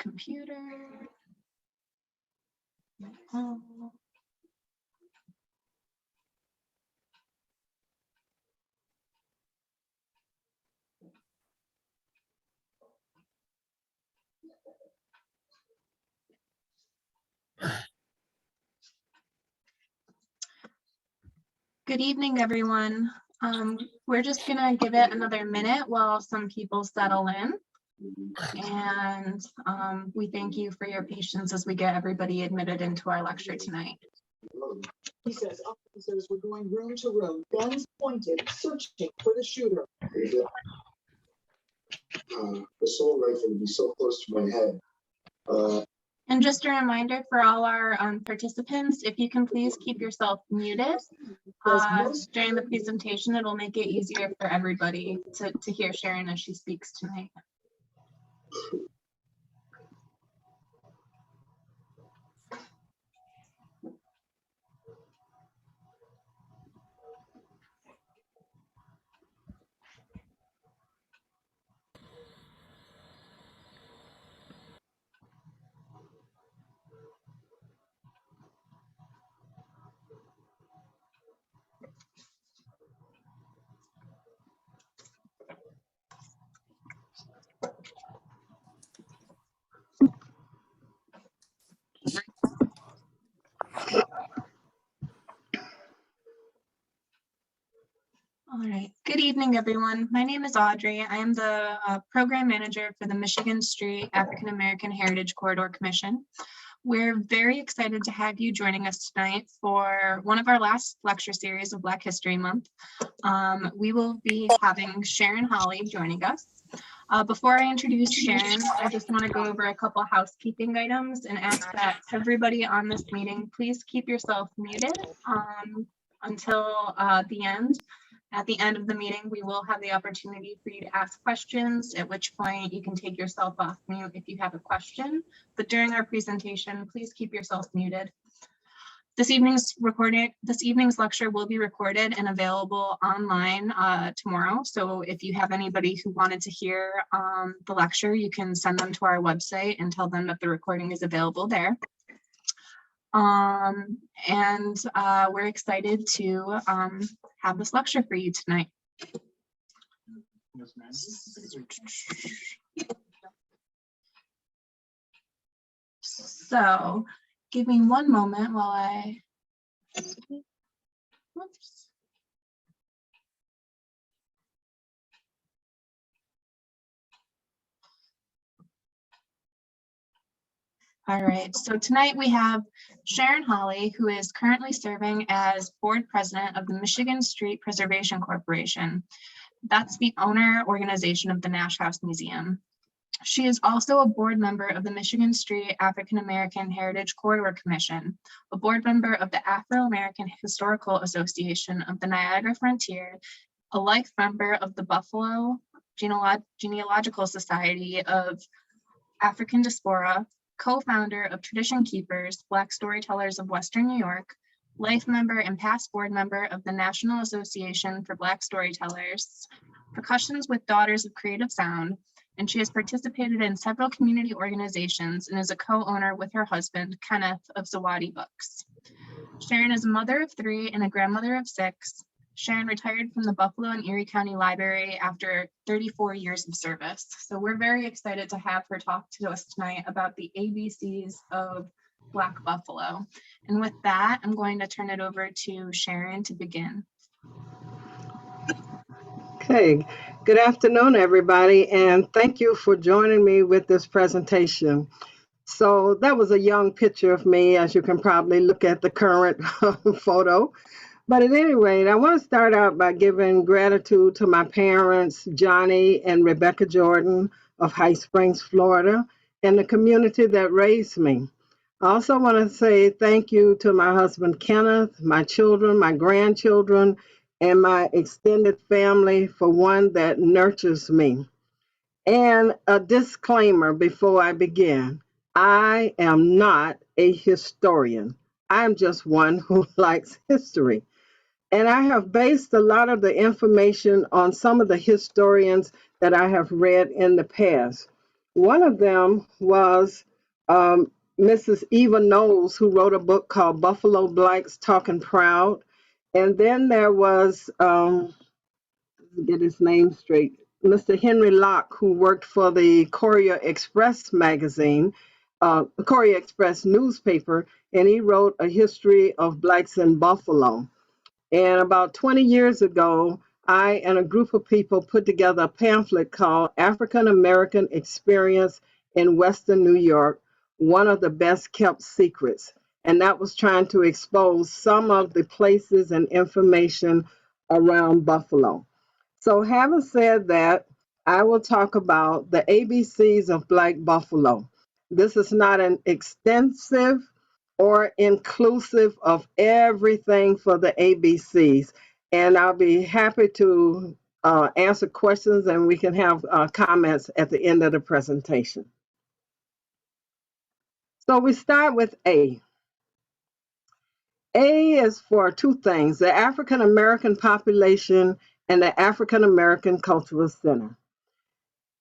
computer. Oh. Good evening, everyone. We're just gonna give it another minute while some people settle in. And we thank you for your patience as we get everybody admitted into our lecture tonight. He says officers were going room to room, guns pointed, searching for the shooter. The assault rifle would be so close to my head. And just a reminder for all our participants, if you can please keep yourself muted during the presentation, it'll make it easier for everybody to hear Sharon as she speaks tonight. All right, good evening, everyone. My name is Audrey. I am the program manager for the Michigan Street African American Heritage Corridor Commission. We're very excited to have you joining us tonight for one of our last lecture series of Black History Month. We will be having Sharon Holley joining us. Before I introduce Sharon, I just want to go over a couple housekeeping items and ask that everybody on this meeting, please keep yourself muted until the end. At the end of the meeting, we will have the opportunity for you to ask questions, at which point you can take yourself off mute if you have a question. But during our presentation, please keep yourself muted. This evening's lecture will be recorded and available online tomorrow. So if you have anybody who wanted to hear the lecture, you can send them to our website and tell them that the recording is available there. We're excited to have this lecture for you tonight. Yes, ma'am. So give me one moment while I, whoops. All right, so tonight we have Sharon Holley, who is currently serving as board president of the Michigan Street Preservation Corporation. That's the owner organization of the Nash House Museum. She is also a board member of the Michigan Street African American Heritage Corridor Commission, a board member of the Afro American Historical Association of the Niagara Frontier, a life member of the Buffalo Genealogical Society of African Diaspora, co-founder of Tradition Keepers, Black Storytellers of Western New York, life member and past board member of the National Association for Black Storytellers, Percussions with Daughters of Creative Sound, and she has participated in several community organizations and is a co-owner with her husband, Kenneth of Zawadi Books. Sharon is a mother of 3 and a grandmother of 6. Sharon retired from the Buffalo and Erie County Library after 34 years of service. So we're very excited to have her talk to us tonight about the ABCs of Black Buffalo. And with that, I'm going to turn it over to Sharon to begin. Okay, good afternoon, everybody, and thank you for joining me with this presentation. So that was a young picture of me, as you can probably look at the current photo. But at any rate, I want to start out by giving gratitude to my parents, Johnny and Rebecca Jordan of High Springs, Florida, and the community that raised me. I also want to say thank you to my husband, Kenneth, my children, my grandchildren, and my extended family for one that nurtures me. And a disclaimer before I begin, I am not a historian. I'm just one who likes history. And I have based a lot of the information on some of the historians that I have read in the past. One of them was Mrs. Eva Knowles, who wrote a book called Buffalo Blacks Talking Proud. And then there was, get his name straight, Mr. Henry Locke, who worked for the Courier Express magazine, Courier Express newspaper, and he wrote a history of Blacks in Buffalo. And about 20 years ago, I and a group of people put together a pamphlet called African American Experience in Western New York, one of the best kept secrets. And that was trying to expose some of the places and information around Buffalo. So having said that, I will talk about the ABCs of Black Buffalo. This is not an extensive or inclusive of everything for the ABCs. And I'll be happy to answer questions and we can have comments at the end of the presentation. So we start with A. A is for two things, the African American population and the African American Cultural Center.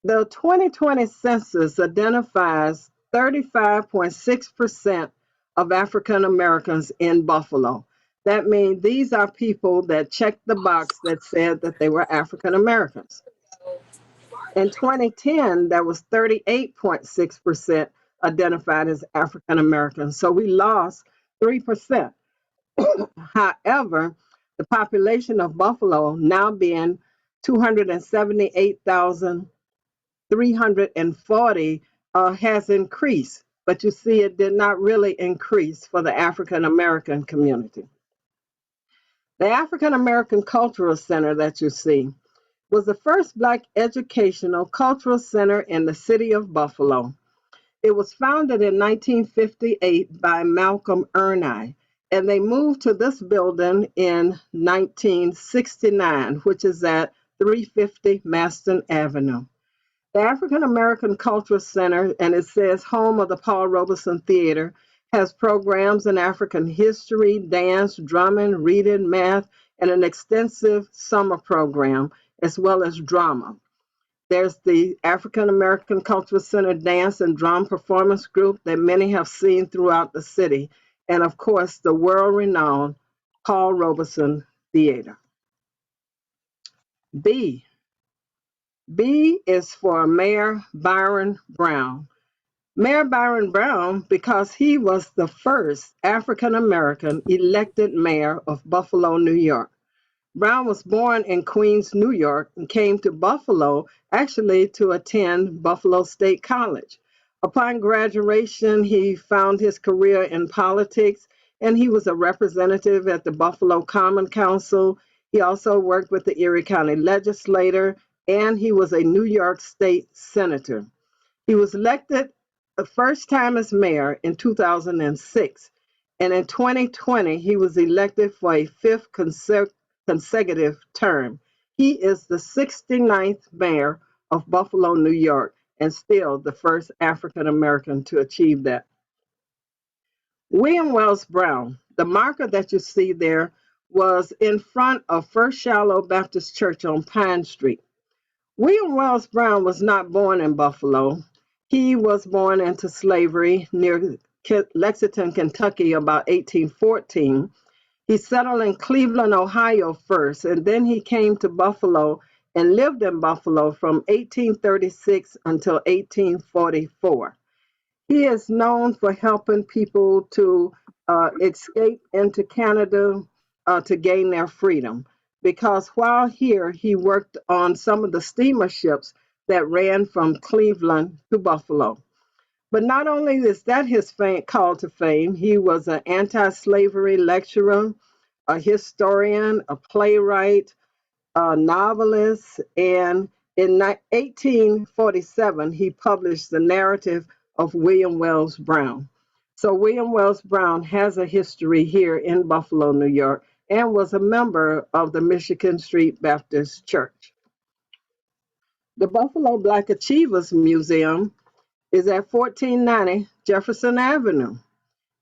The 2020 census identifies 35.6% of African Americans in Buffalo. That means these are people that checked the box that said that they were African Americans. In 2010, that was 38.6% identified as African Americans. So we lost 3%. However, the population of Buffalo now being 278,340 has increased, but you see it did not really increase for the African American community. The African American Cultural Center that you see was the first Black educational cultural center in the city of Buffalo. It was founded in 1958 by Malcolm Ernie, and they moved to this building in 1969, which is at 350 Maston Avenue. The African American Cultural Center, and it says home of the Paul Robeson Theater, has programs in African history, dance, drumming, reading, math, and an extensive summer program, as well as drama. There's the African American Cultural Center Dance and Drum Performance Group that many have seen throughout the city, and of course, the world-renowned Paul Robeson Theater. B. B is for Mayor Byron Brown. Mayor Byron Brown, because he was the first African American elected mayor of Buffalo, New York. Brown was born in Queens, New York, and came to Buffalo actually to attend Buffalo State College. Upon graduation, he found his career in politics, and he was a representative at the Buffalo Common Council. He also worked with the Erie County Legislature, and he was a New York State Senator. He was elected the first time as mayor in 2006, and in 2020, he was elected for a fifth consecutive term. He is the 69th mayor of Buffalo, New York, and still the first African American to achieve that. William Wells Brown, the marker that you see there was in front of First Shiloh Baptist Church on Pine Street. William Wells Brown was not born in Buffalo. He was born into slavery near Lexington, Kentucky, about 1814. He settled in Cleveland, Ohio first, and then he came to Buffalo and lived in Buffalo from 1836 until 1844. He is known for helping people to escape into Canada to gain their freedom, because while here, he worked on some of the steamer ships that ran from Cleveland to Buffalo. But not only is that his call to fame, he was an anti-slavery lecturer, a historian, a playwright, a novelist, and in 1847, he published the narrative of William Wells Brown. So William Wells Brown has a history here in Buffalo, New York, and was a member of the Michigan Street Baptist Church. The Buffalo Black Achievers Museum is at 1490 Jefferson Avenue.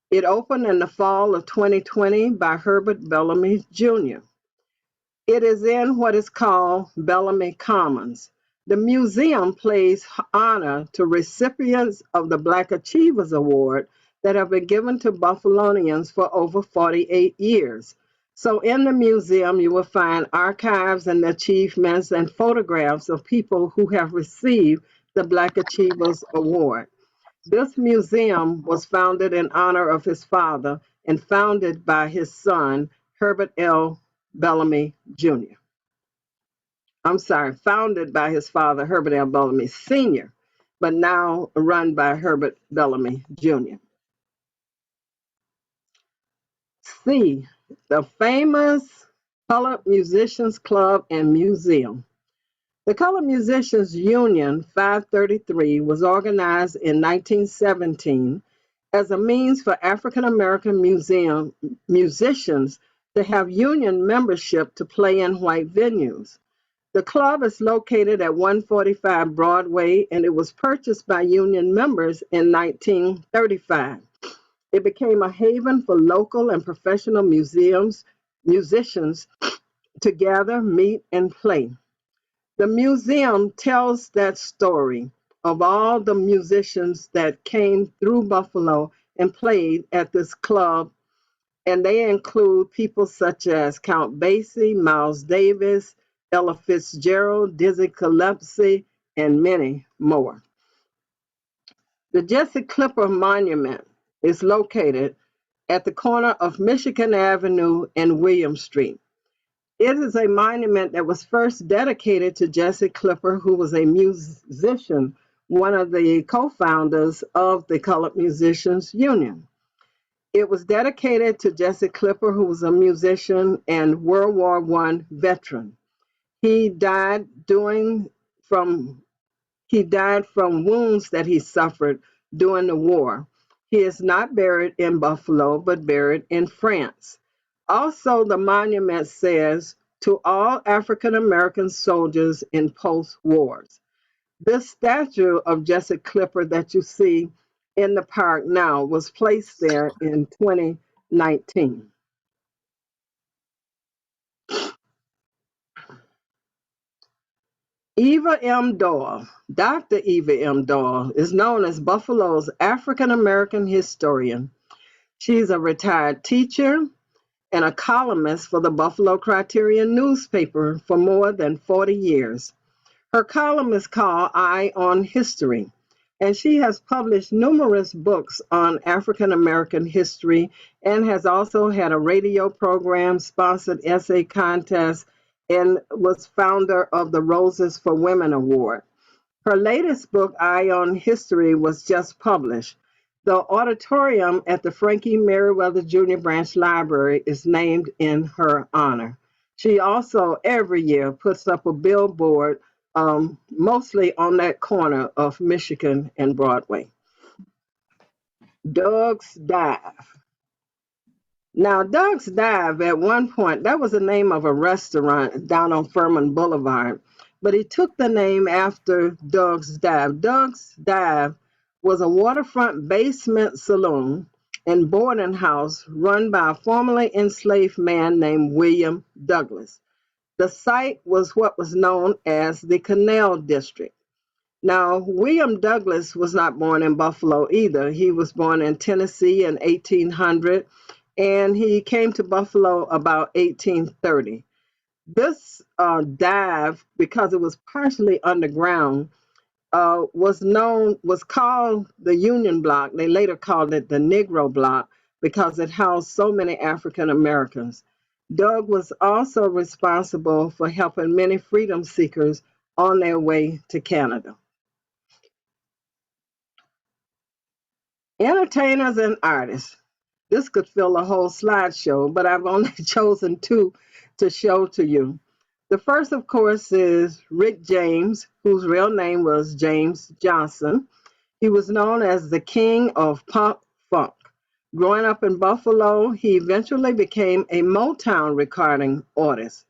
It opened in the fall of 2020 by Herbert Bellamy Jr. It is in what is called Bellamy Commons. The museum pays honor to recipients of the Black Achievers Award that have been given to Buffalonians for over 48 years. So in the museum, you will find archives and achievements and photographs of people who have received the Black Achievers Award. This museum was founded in honor of his father and founded by his son, Herbert L. Bellamy Jr. Founded by his father, Herbert L. Bellamy Sr., but now run by Herbert Bellamy Jr. C, the famous Colored Musicians Club and Museum. The Colored Musicians Union 533 was organized in 1917 as a means for African American musicians to have union membership to play in white venues. The club is located at 145 Broadway, and it was purchased by union members in 1935. It became a haven for local and professional musicians to gather, meet, and play. The museum tells that story of all the musicians that came through Buffalo and played at this club, and they include people such as Count Basie, Miles Davis, Ella Fitzgerald, Dizzy Gillespie, and many more. The Jesse Clipper Monument is located at the corner of Michigan Avenue and William Street. It is a monument that was first dedicated to Jesse Clipper, who was a musician, one of the co-founders of the Colored Musicians Union. It was dedicated to Jesse Clipper, who was a musician and World War I veteran. He died from wounds that he suffered during the war. He is not buried in Buffalo, but buried in France. Also, the monument says, to all African American soldiers in post-wars. This statue of Jesse Clipper that you see in the park now was placed there in 2019. Eva M. Doyle, Dr. Eva M. Doyle, is known as Buffalo's African American historian. She's a retired teacher and a columnist for the Buffalo Criterion newspaper for more than 40 years. Her column is called Eye on History, and she has published numerous books on African American history and has also had a radio program, sponsored essay contest, and was founder of the Roses for Women Award. Her latest book, Eye on History, was just published. The auditorium at the Frankie Merriweather Jr. Branch Library is named in her honor. She also every year puts up a billboard, mostly on that corner of Michigan and Broadway. Doug's Dive. Now, Doug's Dive, at one point, that was the name of a restaurant down on Furman Boulevard, but he took the name after Doug's Dive. Doug's Dive was a waterfront basement saloon and boarding house run by a formerly enslaved man named William Douglas. The site was what was known as the Canal District. Now, William Douglas was not born in Buffalo either. He was born in Tennessee in 1800, and he came to Buffalo about 1830. This dive, because it was partially underground, was called the Union Block. They later called it the Negro Block because it housed so many African Americans. Doug was also responsible for helping many freedom seekers on their way to Canada. Entertainers and artists. This could fill a whole slideshow, but I've only chosen two to show to you. The first, of course, is Rick James, whose real name was James Johnson. He was known as the king of punk funk. Growing up in Buffalo, he eventually became a Motown recording artist.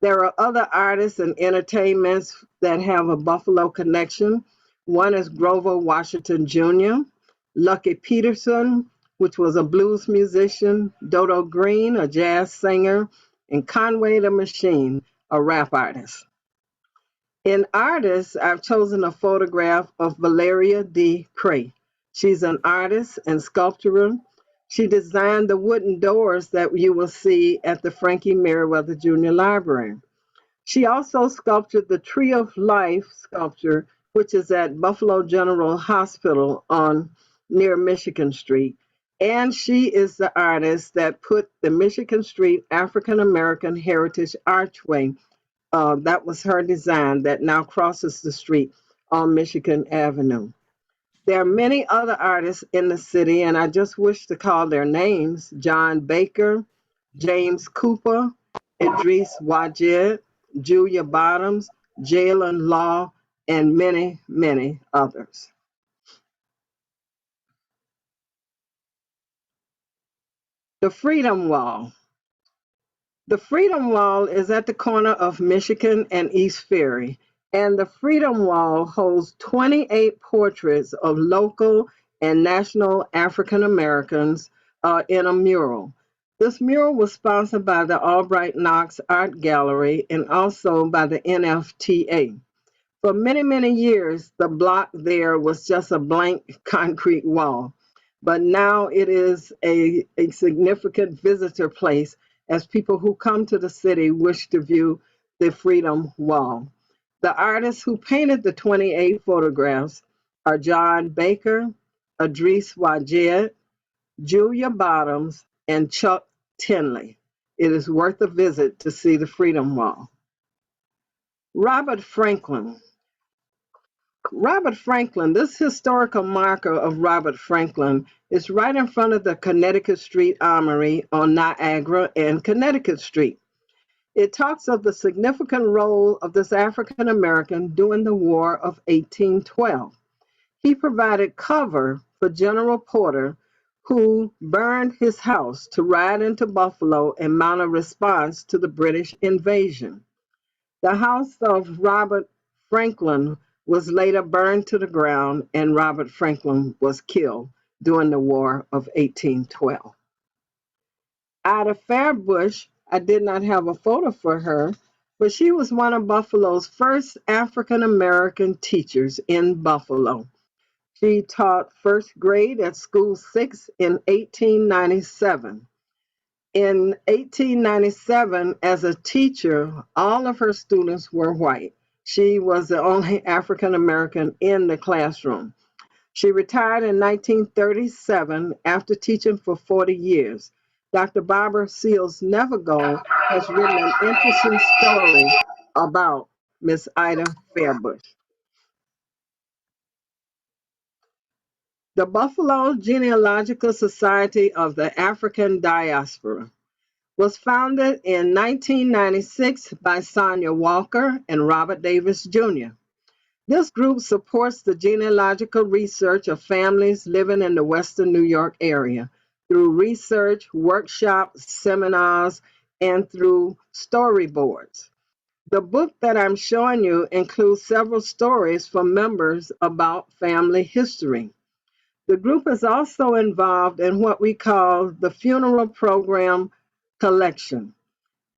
There are other artists and entertainments that have a Buffalo connection. One is Grover Washington Jr., Lucky Peterson, which was a blues musician, Dodo Green, a jazz singer, and Conway the Machine, a rap artist. In artists, I've chosen a photograph of Valeria D. Cray. She's an artist and sculptor. She designed the wooden doors that you will see at the Frankie Merriweather Junior Library. She also sculptured the Tree of Life sculpture, which is at Buffalo General Hospital on near Michigan Street. And she is the artist that put the Michigan Street African American Heritage Archway, that was her design, that now crosses the street on Michigan Avenue. There are many other artists in the city, and I just wish to call their names: John Baker, James Cooper, Idris Wajid, Julia Bottoms, Jalen Law, and many, many others. The Freedom Wall. The Freedom Wall is at the corner of Michigan and East Ferry, and the Freedom Wall holds 28 portraits of local and national African Americans in a mural. This mural was sponsored by the Albright Knox Art Gallery and also by the NFTA. For many, many years, the block there was just a blank concrete wall, but now it is a significant visitor place as people who come to the city wish to view the Freedom Wall. The artists who painted the 28 photographs are John Baker, Idris Wajid, Julia Bottoms, and Chuck Tinley. It is worth a visit to see the Freedom Wall. Robert Franklin. Robert Franklin, this historical marker of Robert Franklin is right in front of the Connecticut Street Armory on Niagara and Connecticut Street. It talks of the significant role of this African American during the War of 1812. He provided cover for General Porter, who burned his house to ride into Buffalo and mount a response to the British invasion. The house of Robert Franklin was later burned to the ground, and Robert Franklin was killed during the War of 1812. Ida Fairbush, I did not have a photo for her, but she was one of Buffalo's first African American teachers in Buffalo. She taught first grade at School 6 in 1897. In 1897, as a teacher, all of her students were white. She was the only African American in the classroom. She retired in 1937 after teaching for 40 years. Dr. Barbara Seals Nevergo has written an interesting story about Miss Ida Fairbush. The Buffalo Genealogical Society of the African Diaspora was founded in 1996 by Sonia Walker and Robert Davis Jr. This group supports the genealogical research of families living in the Western New York area through research, workshops, seminars, and through storyboards. The book that I'm showing you includes several stories from members about family history. The group is also involved in what we call the Funeral Program Collection.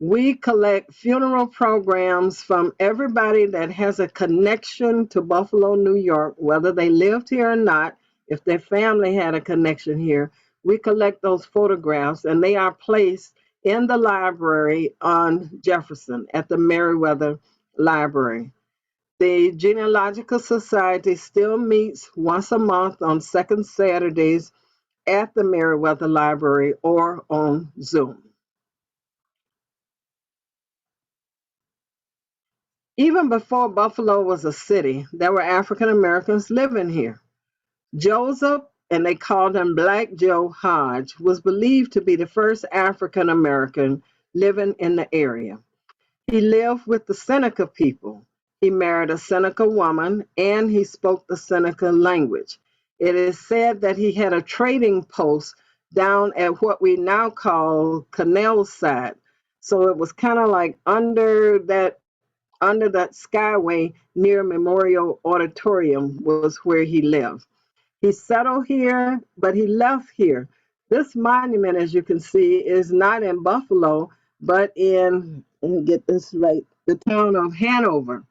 We collect funeral programs from everybody that has a connection to Buffalo, New York, whether they lived here or not. If their family had a connection here, we collect those photographs and they are placed in the library on Jefferson at the Merriweather Library. The Genealogical Society still meets once a month on second Saturdays at the Merriweather Library or on Zoom. Even before Buffalo was a city, there were African Americans living here. Joseph, and they called him Black Joe Hodge, was believed to be the first African American living in the area. He lived with the Seneca people. He married a Seneca woman, and he spoke the Seneca language. It is said that he had a trading post down at what we now call Canal Side. So it was kind of like under that skyway near Memorial Auditorium was where he lived. He settled here, but he left here. This monument, as you can see, is not in Buffalo, but in, let me get this right, the town of Hanover.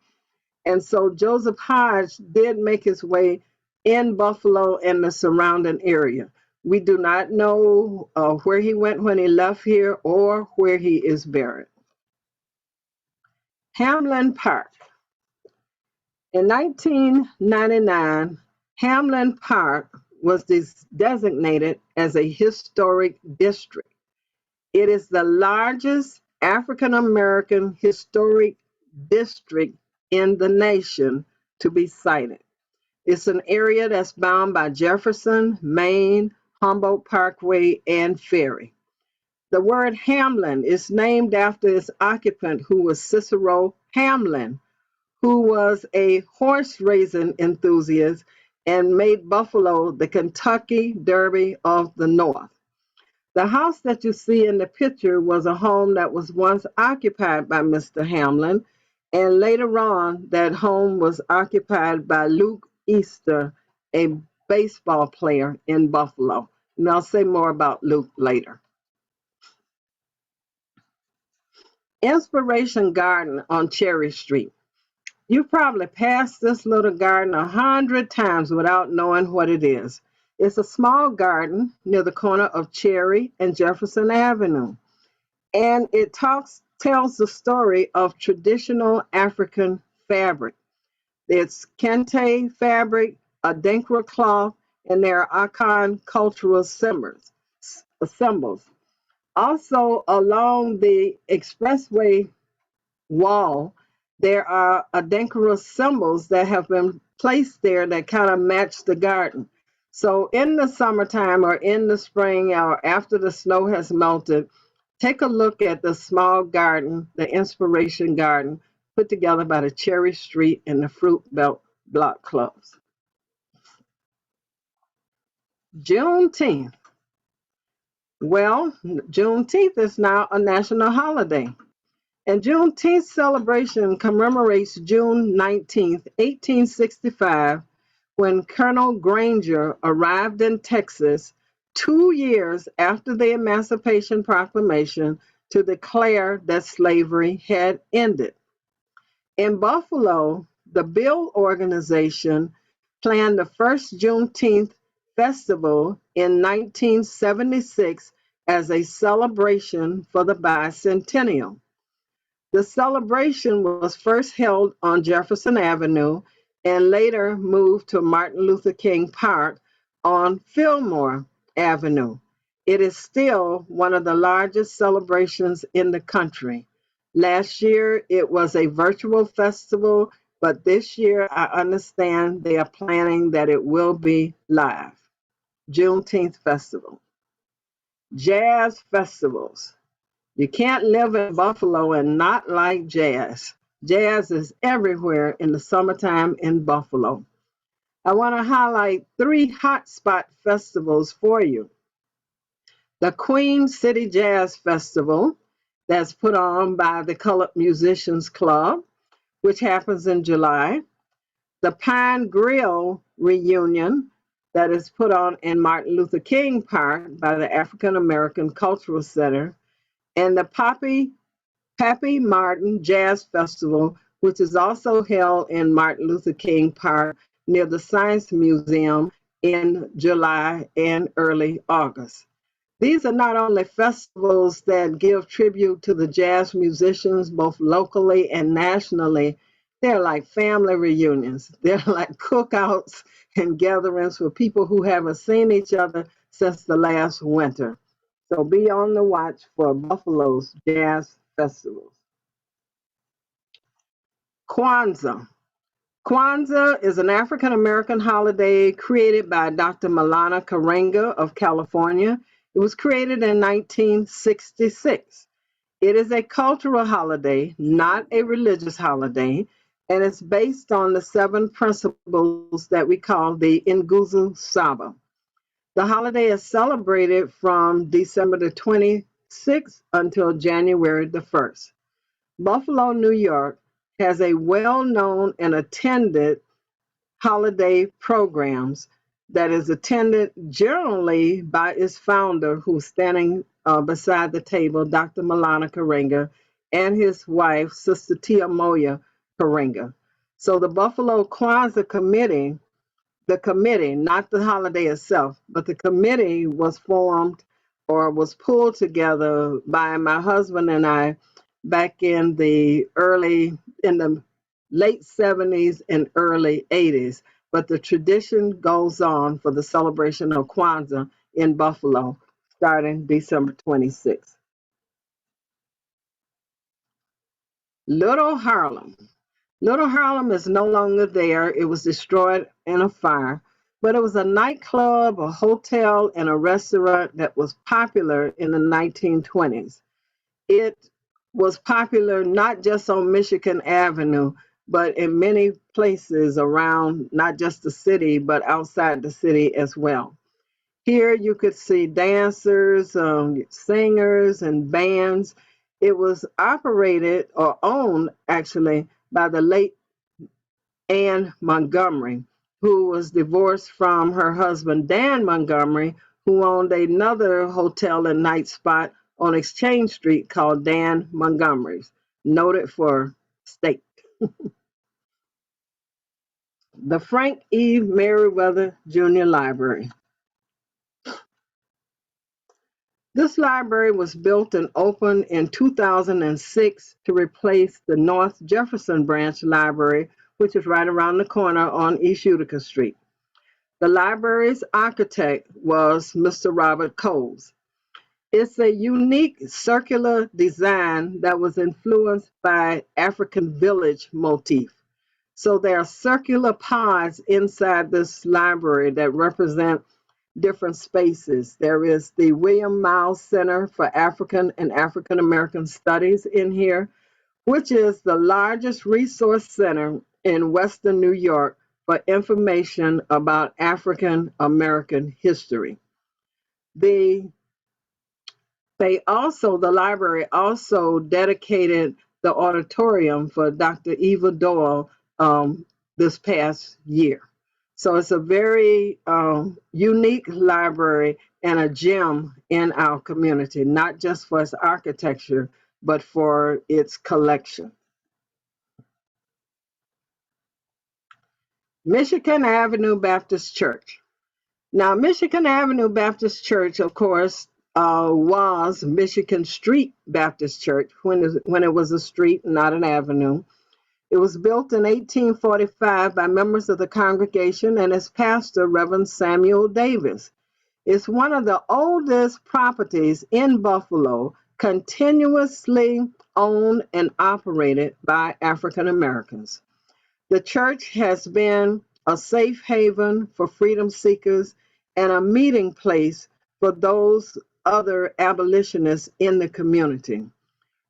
And so Joseph Hodge did make his way in Buffalo and the surrounding area. We do not know where he went when he left here or where he is buried. Hamlin Park. In 1999, Hamlin Park was designated as a historic district. It is the largest African American historic district in the nation to be cited. It's an area that's bound by Jefferson, Maine, Humboldt Parkway, and Ferry. The word Hamlin is named after its occupant, who was Cicero Hamlin, who was a horse racing enthusiast and made Buffalo the Kentucky Derby of the North. The house that you see in the picture was a home that was once occupied by Mr. Hamlin, and later on, that home was occupied by Luke Easter, a baseball player in Buffalo. And I'll say more about Luke later. Inspiration Garden on Cherry Street. You've probably passed this little garden 100 times without knowing what it is. It's a small garden near the corner of Cherry and Jefferson Avenue, and it tells the story of traditional African fabric. It's kente fabric, adinkra cloth, and their Akan cultural symbols. Also, along the expressway wall, there are adinkra symbols that have been placed there that kind of match the garden. So in the summertime or in the spring or after the snow has melted, take a look at the small garden, the Inspiration Garden, put together by the Cherry Street and the Fruit Belt Block Clubs. Juneteenth. Well, Juneteenth is now a national holiday. And Juneteenth celebration commemorates June 19th, 1865, when Colonel Granger arrived in Texas 2 years after the Emancipation Proclamation to declare that slavery had ended. In Buffalo, the Bill organization planned the first Juneteenth festival in 1976 as a celebration for the bicentennial. The celebration was first held on Jefferson Avenue and later moved to Martin Luther King Park on Fillmore Avenue. It is still one of the largest celebrations in the country. Last year, it was a virtual festival, but this year, I understand they are planning that it will be live. Juneteenth Festival. Jazz festivals. You can't live in Buffalo and not like jazz. Jazz is everywhere in the summertime in Buffalo. I want to highlight 3 hotspot festivals for you. The Queen City Jazz Festival, that's put on by the Colored Musicians Club, which happens in July. The Pine Grill Reunion, that is put on in Martin Luther King Park by the African American Cultural Center. And the Pappy Martin Jazz Festival, which is also held in Martin Luther King Park near the Science Museum in July and early August. These are not only festivals that give tribute to the jazz musicians, both locally and nationally, they're like family reunions. They're like cookouts and gatherings with people who haven't seen each other since the last winter. So be on the watch for Buffalo's jazz festivals. Kwanzaa. Kwanzaa is an African American holiday created by Dr. Malana Karenga of California. It was created in 1966. It is a cultural holiday, not a religious holiday, and it's based on the 7 principles that we call the Nguzo Saba. The holiday is celebrated from December the 26th until January the 1st. Buffalo, New York has a well-known and attended holiday programs that is attended generally by its founder, who's standing beside the table, Dr. Malana Karenga, and his wife, Sister Tia Moya Karenga. So the Buffalo Kwanzaa Committee, the committee, not the holiday itself, but the committee was formed or was pulled together by my husband and I back in the late 70s and early 80s. But the tradition goes on for the celebration of Kwanzaa in Buffalo starting December 26th. Little Harlem. Little Harlem is no longer there. It was destroyed in a fire, but it was a nightclub, a hotel, and a restaurant that was popular in the 1920s. It was popular not just on Michigan Avenue, but in many places around not just the city, but outside the city as well. Here you could see dancers, singers, and bands. It was operated or owned actually by the late Anne Montgomery, who was divorced from her husband Dan Montgomery, who owned another hotel and night spot on Exchange Street called Dan Montgomery's, noted for steak. The Frank E. Merriweather Jr. Library. This library was built and opened in 2006 to replace the North Jefferson Branch Library, which is right around the corner on East Utica Street. The library's architect was Mr. Robert Coles. It's a unique circular design that was influenced by African village motif. So there are circular pods inside this library that represent different spaces. There is the William Miles Center for African and African American Studies in here, which is the largest resource center in Western New York for information about African American history. The library also dedicated the auditorium for Dr. Eva Doyle this past year. So it's a very unique library and a gem in our community, not just for its architecture, but for its collection. Michigan Avenue Baptist Church. Now, Michigan Avenue Baptist Church, of course, was Michigan Street Baptist Church when it was a street, not an avenue. It was built in 1845 by members of the congregation and its pastor, Reverend Samuel Davis. It's one of the oldest properties in Buffalo continuously owned and operated by African Americans. The church has been a safe haven for freedom seekers and a meeting place for those other abolitionists in the community.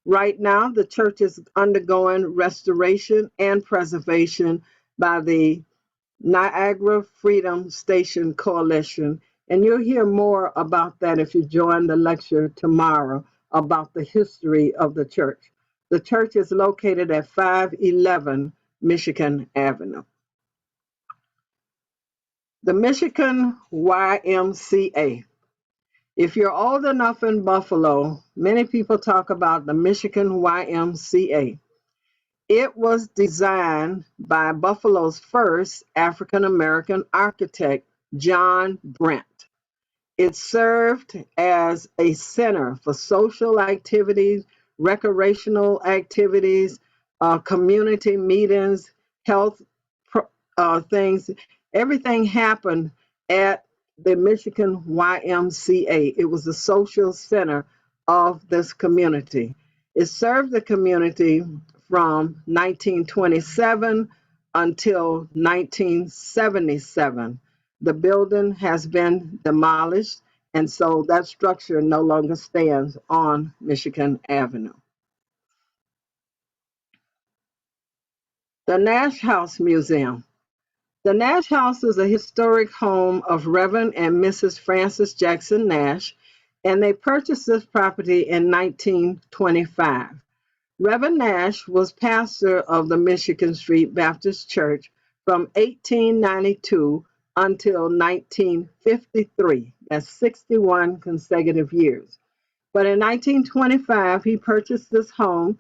Right now, the church is undergoing restoration and preservation by the Niagara Freedom Station Coalition, and you'll hear more about that if you join the lecture tomorrow about the history of the church. The church is located at 511 Michigan Avenue. The Michigan YMCA. If you're old enough in Buffalo, many people talk about the Michigan YMCA. It was designed by Buffalo's first African American architect, John Brent. It served as a center for social activities, recreational activities, community meetings, health things. Everything happened at the Michigan YMCA. It was the social center of this community. It served the community from 1927 until 1977. The building has been demolished, and so that structure no longer stands on Michigan Avenue. The Nash House Museum. The Nash House is a historic home of Reverend and Mrs. Frances Jackson Nash, and they purchased this property in 1925. Reverend Nash was pastor of the Michigan Street Baptist Church from 1892 until 1953. That's 61 consecutive years. But in 1925, he purchased this home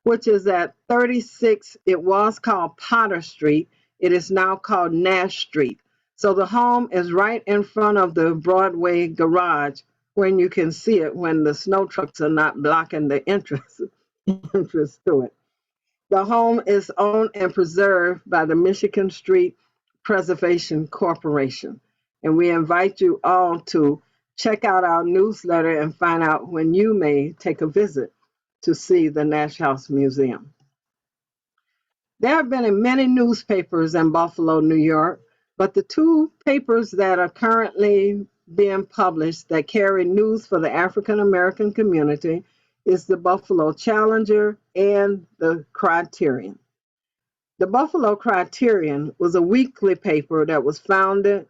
which is at 36, it was called Potter Street. It is now called Nash Street. So the home is right in front of the Broadway garage when you can see it when the snow trucks are not blocking the entrance, entrance to it. The home is owned and preserved by the Michigan Street Preservation Corporation. And we invite you all to check out our newsletter and find out when you may take a visit to see the Nash House Museum. There have been many newspapers in Buffalo, New York, but the two papers that are currently being published that carry news for the African American community is the Buffalo Challenger and the Criterion. The Buffalo Criterion was a weekly paper that was founded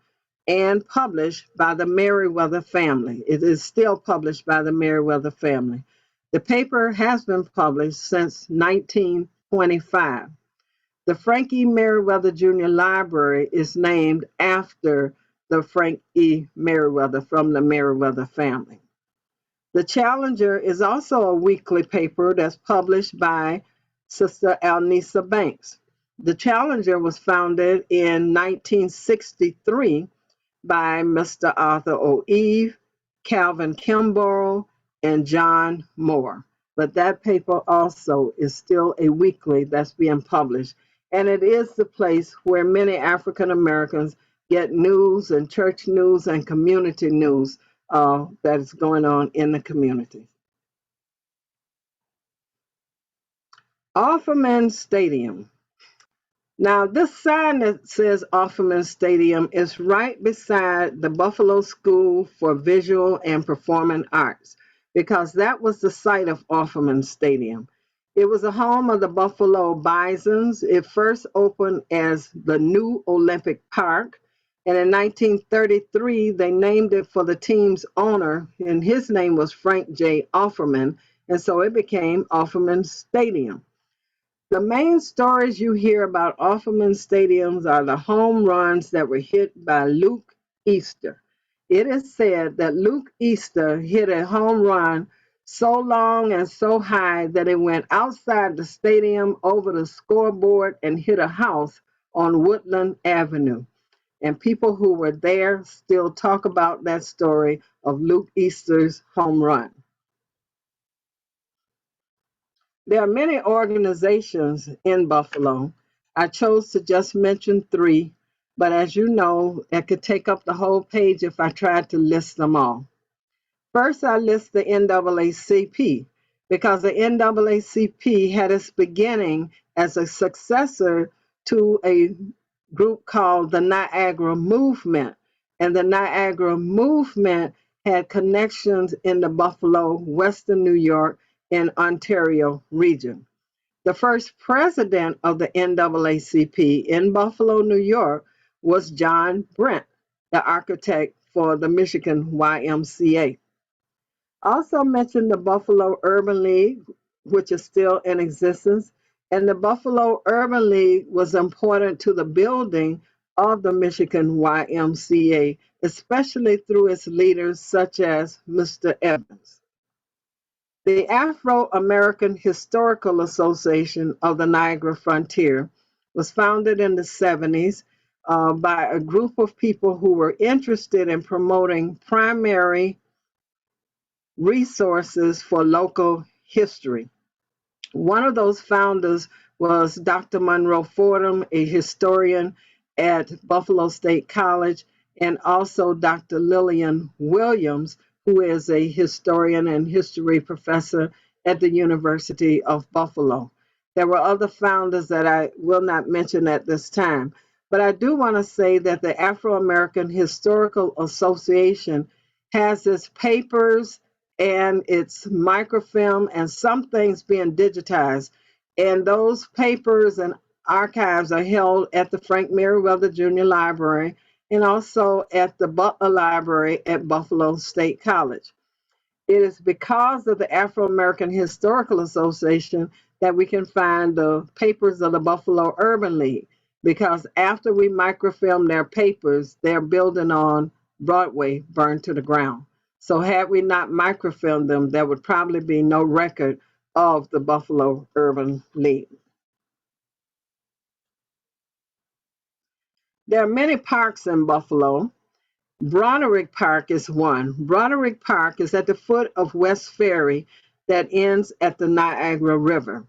and published by the Merriweather family. It is still published by the Merriweather family. The paper has been published since 1925. The Frank E. Merriweather Jr. Library is named after the Frank E. Merriweather from the Merriweather family. The Challenger is also a weekly paper that's published by Sister Alnisa Banks. The Challenger was founded in 1963 by Mr. Arthur O. Eve, Calvin Kimbrough, and John Moore. But that paper also is still a weekly that's being published. And it is the place where many African Americans get news and church news and community news that is going on in the community. Offerman Stadium. Now, this sign that says Offerman Stadium is right beside the Buffalo School for Visual and Performing Arts, because that was the site of Offerman Stadium. It was the home of the Buffalo Bisons. It first opened as the New Olympic Park, and in 1933, they named it for the team's owner, and his name was Frank J. Offerman, and so it became Offerman Stadium. The main stories you hear about Offerman Stadiums are the home runs that were hit by Luke Easter. It is said that Luke Easter hit a home run so long and so high that it went outside the stadium over the scoreboard and hit a house on Woodland Avenue. And people who were there still talk about that story of Luke Easter's home run. There are many organizations in Buffalo. I chose to just mention 3, but as you know, it could take up the whole page if I tried to list them all. First, I list the NAACP, because the NAACP had its beginning as a successor to a group called the Niagara Movement. And the Niagara Movement had connections in the Buffalo, Western New York, and Ontario region. The first president of the NAACP in Buffalo, New York, was John Brent, the architect for the Michigan YMCA. Also mentioned the Buffalo Urban League, which is still in existence, and the Buffalo Urban League was important to the building of the Michigan YMCA, especially through its leaders such as Mr. Evans. The Afro American Historical Association of the Niagara Frontier was founded in the 70s by a group of people who were interested in promoting primary resources for local history. One of those founders was Dr. Monroe Fordham, a historian at Buffalo State College, and also Dr. Lillian Williams, who is a historian and history professor at the University of Buffalo. There were other founders that I will not mention at this time, but I do want to say that the Afro American Historical Association has its papers and its microfilm and some things being digitized. And those papers and archives are held at the Frank Merriweather Jr. Library and also at the Butler Library at Buffalo State College. It is because of the Afro American Historical Association that we can find the papers of the Buffalo Urban League, because after we microfilm their papers, they're building on Broadway burned to the ground. So had we not microfilmed them, there would probably be no record of the Buffalo Urban League. There are many parks in Buffalo. Broderick Park is one. Broderick Park is at the foot of West Ferry that ends at the Niagara River.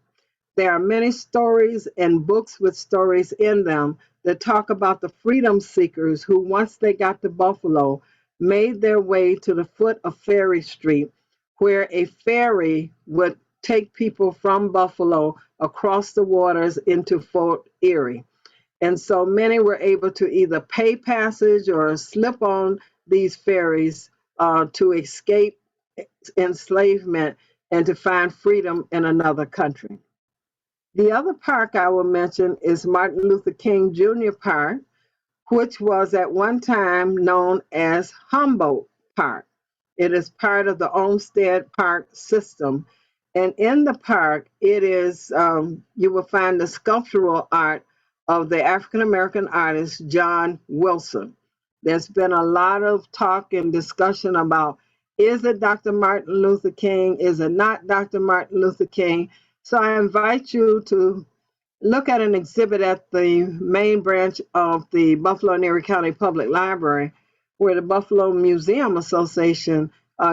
There are many stories and books with stories in them that talk about the freedom seekers who, once they got to Buffalo, made their way to the foot of Ferry Street, where a ferry would take people from Buffalo across the waters into Fort Erie. And so many were able to either pay passage or slip on these ferries to escape enslavement and to find freedom in another country. The other park I will mention is Martin Luther King Jr. Park, which was at one time known as Humboldt Park. It is part of the Olmsted Park system. And in the park, it is, you will find the sculptural art of the African American artist John Wilson. There's been a lot of talk and discussion about, is it Dr. Martin Luther King? Is it not Dr. Martin Luther King? So I invite you to look at an exhibit at the main branch of the Buffalo and Erie County Public Library, where the Buffalo Museum Association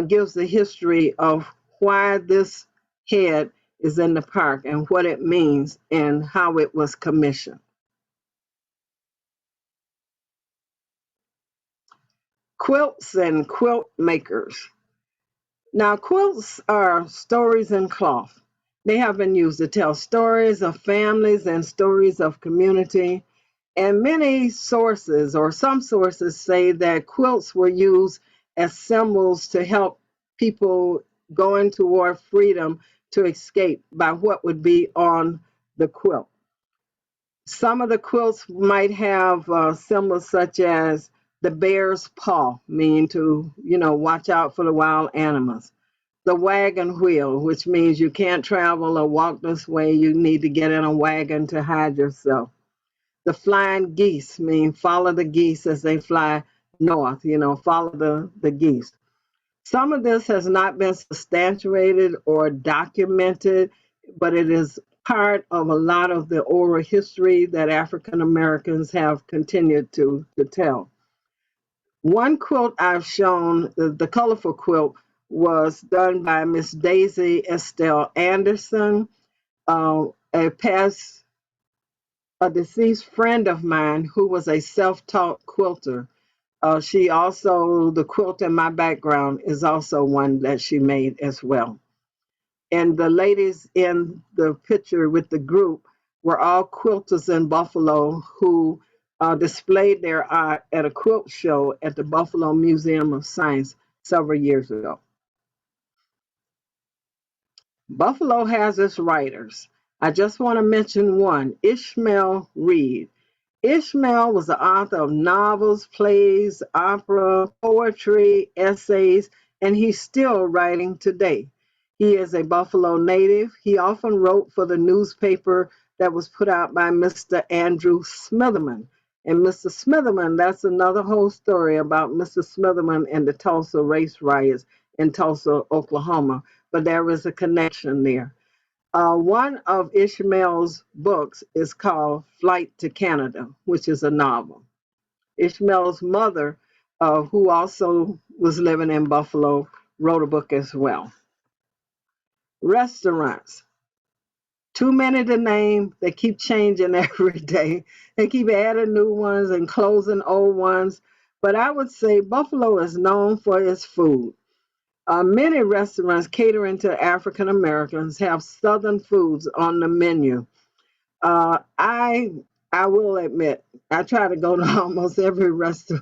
gives the history of why this head is in the park and what it means and how it was commissioned. Quilts and quilt makers. Now, quilts are stories in cloth. They have been used to tell stories of families and stories of community. And many sources, or some sources, say that quilts were used as symbols to help people going toward freedom to escape by what would be on the quilt. Some of the quilts might have symbols such as the bear's paw, meaning to, watch out for the wild animals. The wagon wheel, which means you can't travel or walk this way, you need to get in a wagon to hide yourself. The flying geese mean follow the geese as they fly north, follow the geese. Some of this has not been substantiated or documented, but it is part of a lot of the oral history that African Americans have continued to tell. One quilt I've shown, the colorful quilt, was done by Miss Daisy Estelle Anderson, a deceased friend of mine who was a self-taught quilter. The quilt in my background is also one that she made as well. And the ladies in the picture with the group were all quilters in Buffalo who displayed their art at a quilt show at the Buffalo Museum of Science several years ago. Buffalo has its writers. I just want to mention one, Ishmael Reed. Ishmael was the author of novels, plays, opera, poetry, essays, and he's still writing today. He is a Buffalo native. He often wrote for the newspaper that was put out by Mr. Andrew Smitherman. And Mr. Smitherman, that's another whole story about Mr. Smitherman and the Tulsa race riots in Tulsa, Oklahoma. But there is a connection there. One of Ishmael's books is called Flight to Canada, which is a novel. Ishmael's mother, who also was living in Buffalo, wrote a book as well. Restaurants. Too many to name. They keep changing every day. They keep adding new ones and closing old ones. But I would say Buffalo is known for its food. Many restaurants catering to African Americans have Southern foods on the menu. I will admit, I try to go to almost every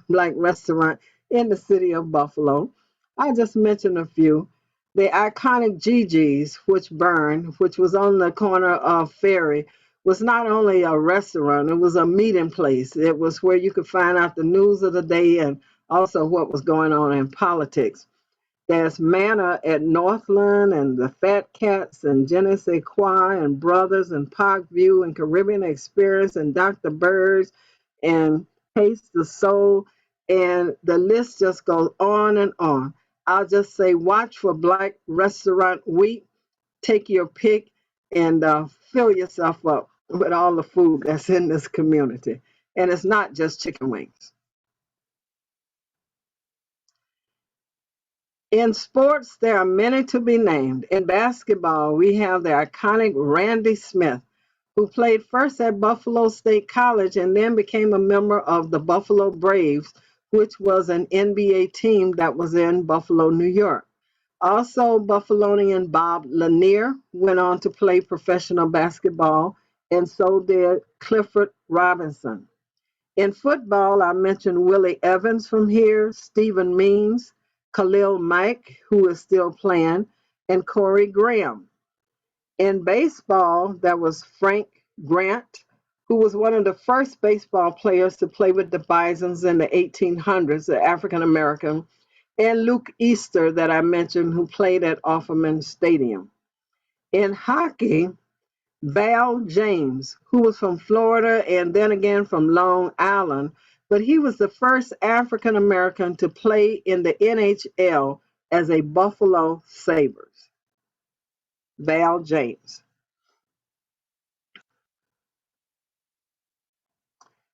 black restaurant in the city of Buffalo. I just mentioned a few. The iconic Gigi's, which was on the corner of Ferry, was not only a restaurant, it was a meeting place. It was where you could find out the news of the day and also what was going on in politics. There's Manna at Northland and the Fat Cats and Je ne sais quoi and Brothers and Parkview and Caribbean Experience and Dr. Bird's and Taste the Soul. And the list just goes on and on. I'll just say watch for Black Restaurant Week. take your pick and fill yourself up with all the food that's in this community. And it's not just chicken wings. In sports, there are many to be named. In basketball, we have the iconic Randy Smith, who played first at Buffalo State College and then became a member of the Buffalo Braves, which was an NBA team that was in Buffalo, New York. Also, Buffalonian Bob Lanier went on to play professional basketball, and so did Clifford Robinson. In football, I mentioned Willie Evans from here, Stephen Means, Khalil Mack, who is still playing, and Corey Graham. In baseball, that was Frank Grant, who was one of the first baseball players to play with the Bisons in the 1800s, the African American, and Luke Easter that I mentioned, who played at Offerman Stadium. In hockey, Val James, who was from Florida and then again from Long Island, but he was the first African American to play in the NHL as a Buffalo Sabres. Val James.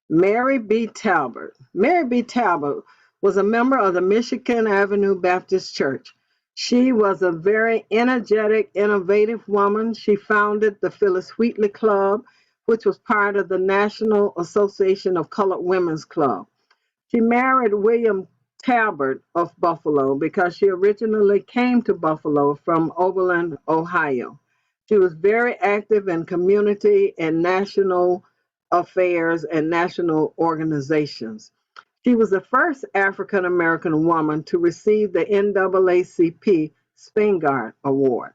Mary B. Talbert. Mary B. Talbert was a member of the Michigan Avenue Baptist Church. She was a very energetic, innovative woman. She founded the Phyllis Wheatley Club, which was part of the National Association of Colored Women's Club. She married William Talbert of Buffalo because she originally came to Buffalo from Oberlin, Ohio. She was very active in community and national affairs and national organizations. She was the first African American woman to receive the NAACP Spingard Award.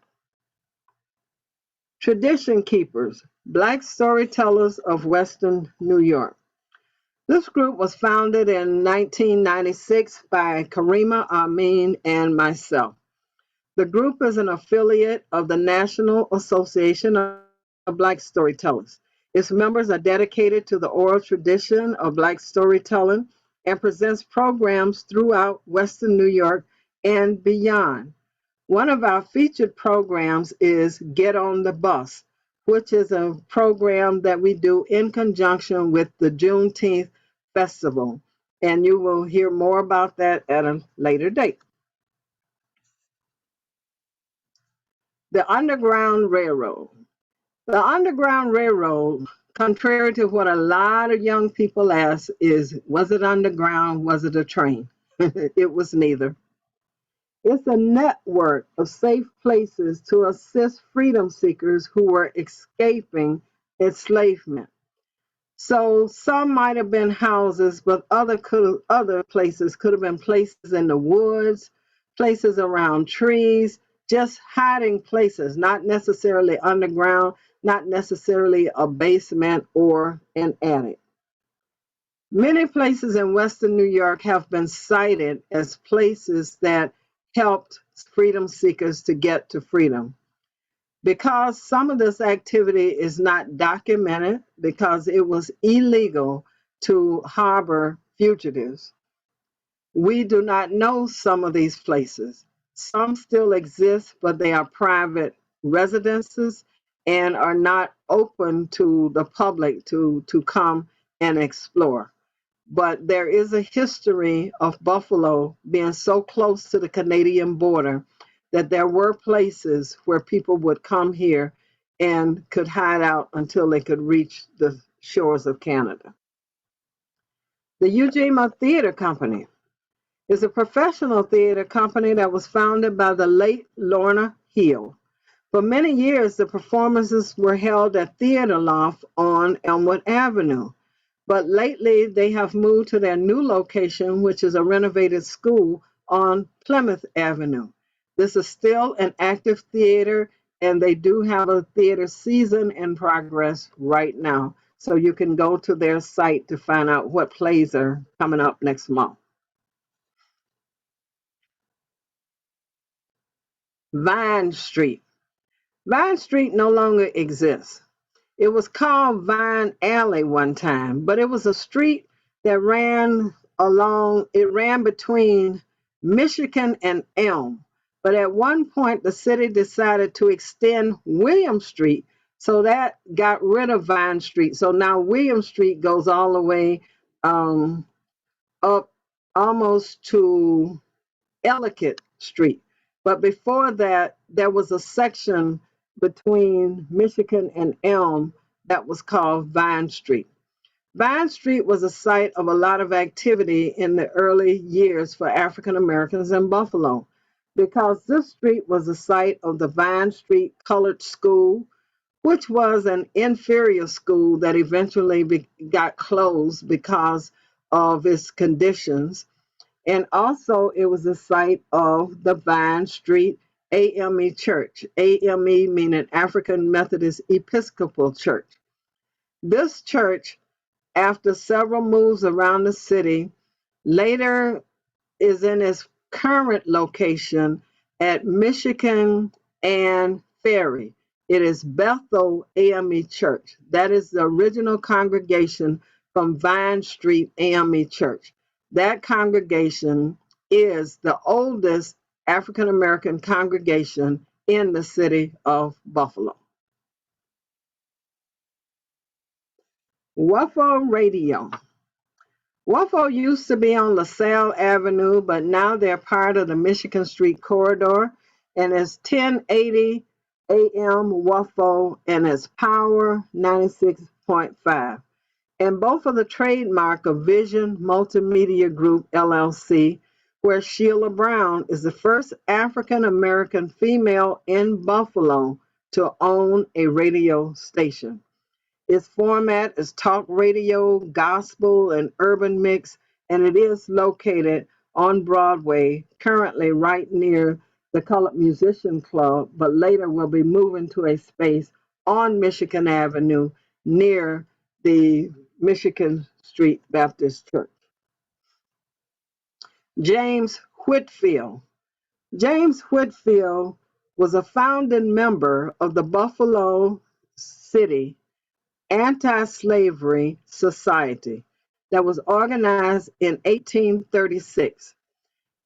Tradition Keepers, Black Storytellers of Western New York. This group was founded in 1996 by Karima Amin and myself. The group is an affiliate of the National Association of Black Storytellers. Its members are dedicated to the oral tradition of Black storytelling and presents programs throughout Western New York and beyond. One of our featured programs is Get on the Bus, which is a program that we do in conjunction with the Juneteenth Festival. And you will hear more about that at a later date. The Underground Railroad. The Underground Railroad, contrary to what a lot of young people ask, is was it underground? Was it a train? It was neither. It's a network of safe places to assist freedom seekers who were escaping enslavement. So some might have been houses, but other places could have been places in the woods, places around trees, just hiding places, not necessarily underground, not necessarily a basement or an attic. Many places in Western New York have been cited as places that helped freedom seekers to get to freedom. Because some of this activity is not documented because it was illegal to harbor fugitives, we do not know some of these places. Some still exist, but they are private residences and are not open to the public to come and explore. But there is a history of Buffalo being so close to the Canadian border that there were places where people would come here and could hide out until they could reach the shores of Canada. The Ujima Theater Company is a professional theater company that was founded by the late Lorna Hill. For many years, the performances were held at Theater Loft on Elmwood Avenue. But lately, they have moved to their new location, which is a renovated school on Plymouth Avenue. This is still an active theater, and they do have a theater season in progress right now. So you can go to their site to find out what plays are coming up next month. Vine Street. Vine Street no longer exists. It was called Vine Alley one time, but it was a street that ran between Michigan and Elm. But at one point, the city decided to extend William Street, so that got rid of Vine Street. So now William Street goes all the way up almost to Ellicott Street. But before that, there was a section between Michigan and Elm that was called Vine Street. Vine Street was a site of a lot of activity in the early years for African Americans in Buffalo, because this street was the site of the Vine Street Colored School, which was an inferior school that eventually got closed because of its conditions. And also, it was the site of the Vine Street AME Church, AME meaning African Methodist Episcopal Church. This church, after several moves around the city, later is in its current location at Michigan and Ferry. It is Bethel AME Church. That is the original congregation from Vine Street AME Church. That congregation is the oldest African American congregation in the city of Buffalo. WFO Radio. WFO used to be on LaSalle Avenue, but now they're part of the Michigan Street Corridor, and it's 1080 AM WFO, and it's Power 96.5. And both are the trademark of Vision Multimedia Group, LLC, where Sheila Brown is the first African American female in Buffalo to own a radio station. Its format is talk radio, gospel, and urban mix, and it is located on Broadway, currently right near the Colored Musician Club, but later will be moving to a space on Michigan Avenue near the Michigan Street Baptist Church. James Whitfield. James Whitfield was a founding member of the Buffalo City Anti-Slavery Society that was organized in 1836.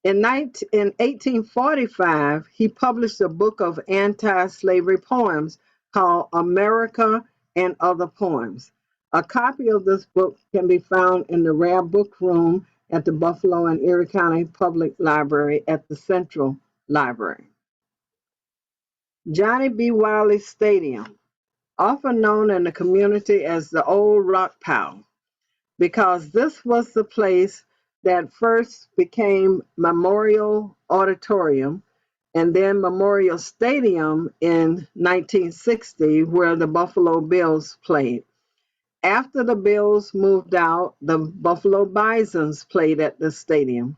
In 1845, he published a book of anti-slavery poems called America and Other Poems. A copy of this book can be found in the Rare Book Room at the Buffalo and Erie County Public Library at the Central Library. Johnny B. Wiley Stadium, often known in the community as the Old Rock Pile, because this was the place that first became Memorial Auditorium and then Memorial Stadium in 1960, where the Buffalo Bills played. After the Bills moved out, the Buffalo Bisons played at the stadium.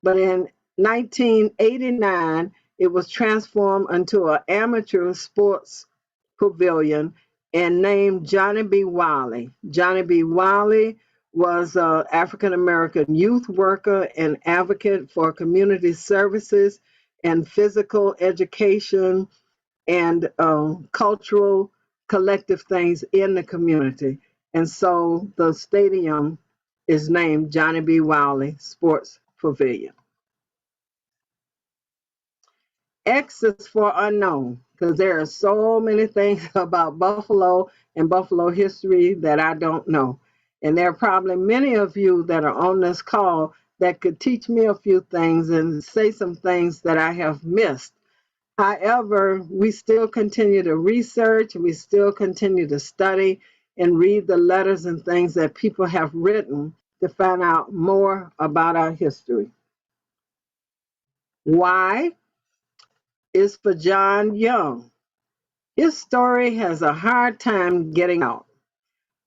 But in 1989, it was transformed into an amateur sports pavilion and named Johnny B. Wiley. Johnny B. Wiley was an African American youth worker and advocate for community services and physical education and cultural collective things in the community. And so the stadium is named Johnny B. Wiley Sports Pavilion. X is for unknown, because there are so many things about Buffalo and Buffalo history that I don't know. And there are probably many of you that are on this call that could teach me a few things and say some things that I have missed. However, we still continue to research, we still continue to study and read the letters and things that people have written to find out more about our history. Why is for John Young. His story has a hard time getting out.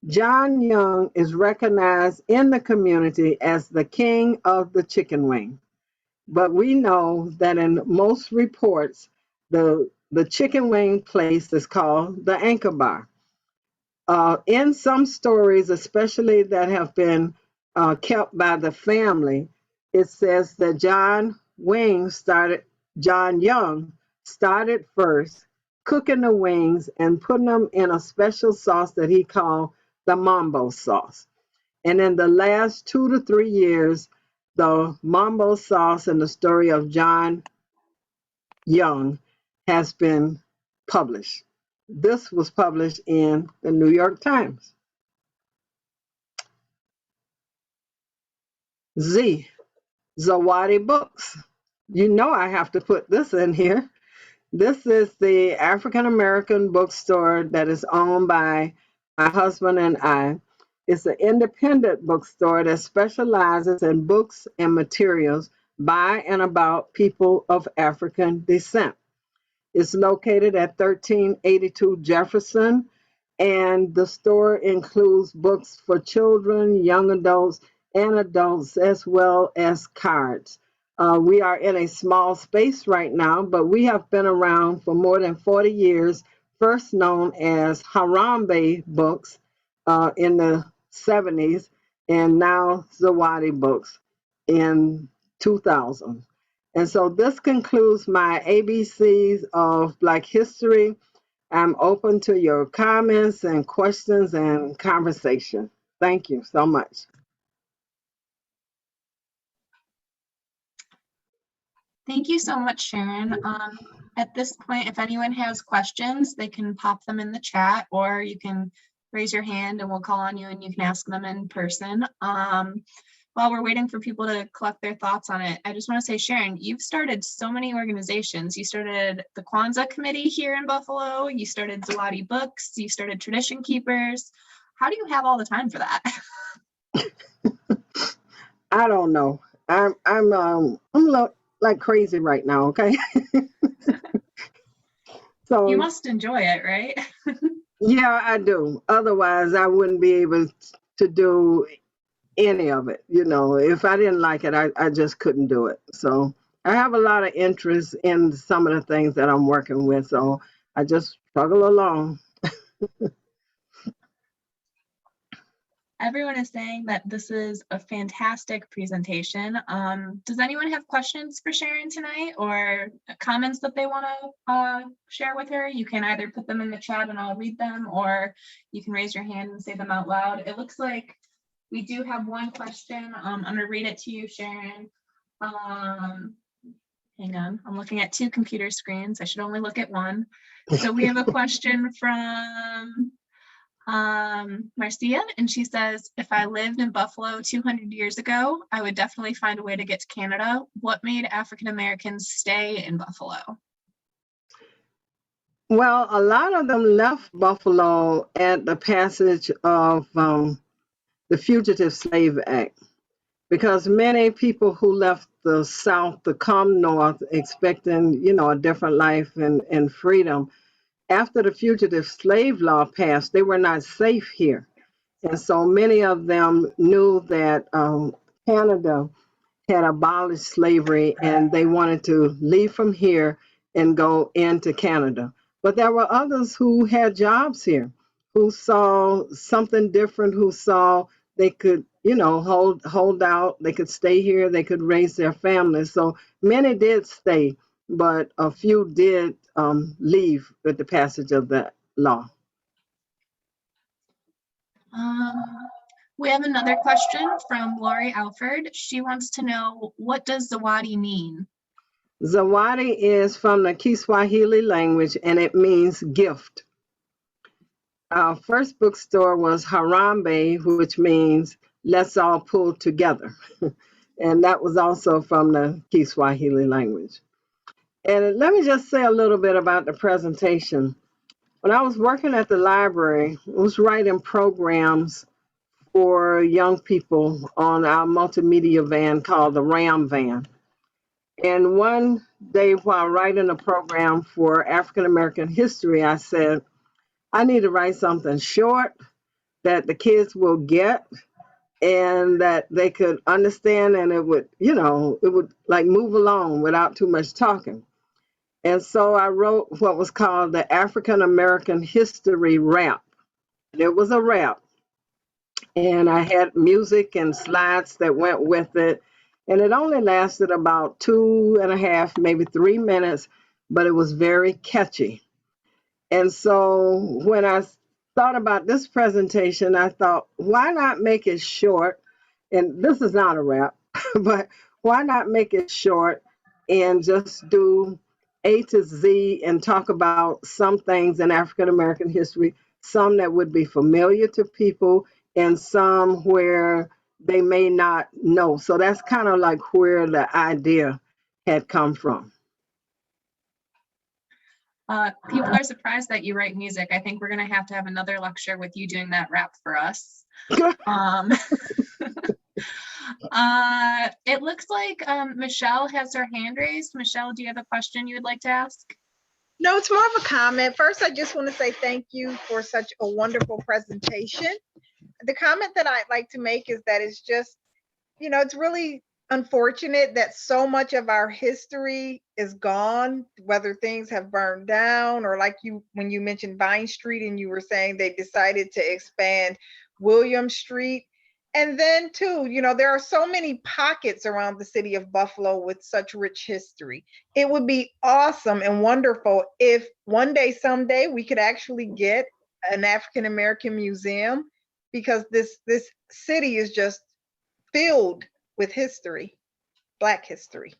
John Young is recognized in the community as the king of the chicken wing. But we know that in most reports, the chicken wing place is called the Anchor Bar. In some stories, especially that have been kept by the family, it says that John Young started first cooking the wings and putting them in a special sauce that he called the mambo sauce. And in the last 2 to 3 years, the mambo sauce and the story of John Young has been published. This was published in the New York Times. Zawadi Books. You know I have to put this in here. This is the African American bookstore that is owned by my husband and I. It's an independent bookstore that specializes in books and materials by and about people of African descent. It's located at 1382 Jefferson, and the store includes books for children, young adults, and adults, as well as cards. We are in a small space right now, but we have been around for more than 40 years, first known as Harambe Books in the 70s, and now Zawadi Books in 2000. And so this concludes my ABCs of Black History. I'm open to your comments and questions and conversation. Thank you so much. Thank you so much, Sharon. At this point, if anyone has questions, they can pop them in the chat, or you can raise your hand and we'll call on you and you can ask them in person. While we're waiting for people to collect their thoughts on it, I just want to say, Sharon, you've started so many organizations. You started the Kwanzaa Committee here in Buffalo. You started Zawadi Books. You started Tradition Keepers. How do you have all the time for that? I don't know. I'm like crazy right now. Okay. So You must enjoy it, right? yeah, I do. Otherwise, I wouldn't be able to do any of it. You know, if I didn't like it, I just couldn't do it. So I have a lot of interest in some of the things that I'm working with. So I just struggle along. Everyone is saying that this is a fantastic presentation. Does anyone have questions for Sharon tonight or comments that they want to share with her? You can either put them in the chat and I'll read them, or you can raise your hand and say them out loud. It looks like we do have one question. I'm going to read it to you, Sharon. Hang on, I'm looking at two computer screens. I should only look at one. So we have a question from Marcia, and she says, if I lived in Buffalo 200 years ago, I would definitely find a way to get to Canada. What made African Americans stay in Buffalo? Well, a lot of them left Buffalo at the passage of the Fugitive Slave Act, because many people who left the South to come north expecting, you know, a different life and freedom, after the Fugitive Slave Law passed, they were not safe here. And so many of them knew that Canada had abolished slavery and they wanted to leave from here and go into Canada. But there were others who had jobs here, who saw something different, who saw they could, you know, hold out, they could stay here, they could raise their families. So many did stay, but a few did leave with the passage of that law. We have another question from Lori Alford. She wants to know, what does Zawadi mean? Zawadi is from the Kiswahili language and it means gift. Our first bookstore was Harambe, which means let's all pull together. And that was also from the Kiswahili language. And let me just say a little bit about the presentation. When I was working at the library, I was writing programs for young people on our multimedia van called the RAM van. And one day while writing a program for African American history, I said, I need to write something short that the kids will get and that they could understand, and it would, you know, it would like move along without too much talking. And so I wrote what was called the African American History Rap. And it was a rap. And I had music and slides that went with it. And it only lasted about 2.5, maybe 3 minutes, but it was very catchy. And so when I thought about this presentation, I thought, why not make it short? And this is not a rap, but why not make it short and just do A to Z and talk about some things in African American history, some that would be familiar to people and some where they may not know. So that's kind of like where the idea had come from. People are surprised that you write music. I think we're going to have another lecture with you doing that rap for us. It looks like Michelle has her hand raised. Michelle, do you have a question you would like to ask? No, it's more of a comment. First, I just want to say thank you for such a wonderful presentation. The comment that I'd like to make is that it's just, you know, it's really unfortunate that so much of our history is gone, whether things have burned down or like when you mentioned Vine Street and you were saying they decided to expand William Street. And then too, you know, there are so many pockets around the city of Buffalo with such rich history. It would be awesome and wonderful if one day, someday, we could actually get an African American museum, because this city is just filled with history, Black history.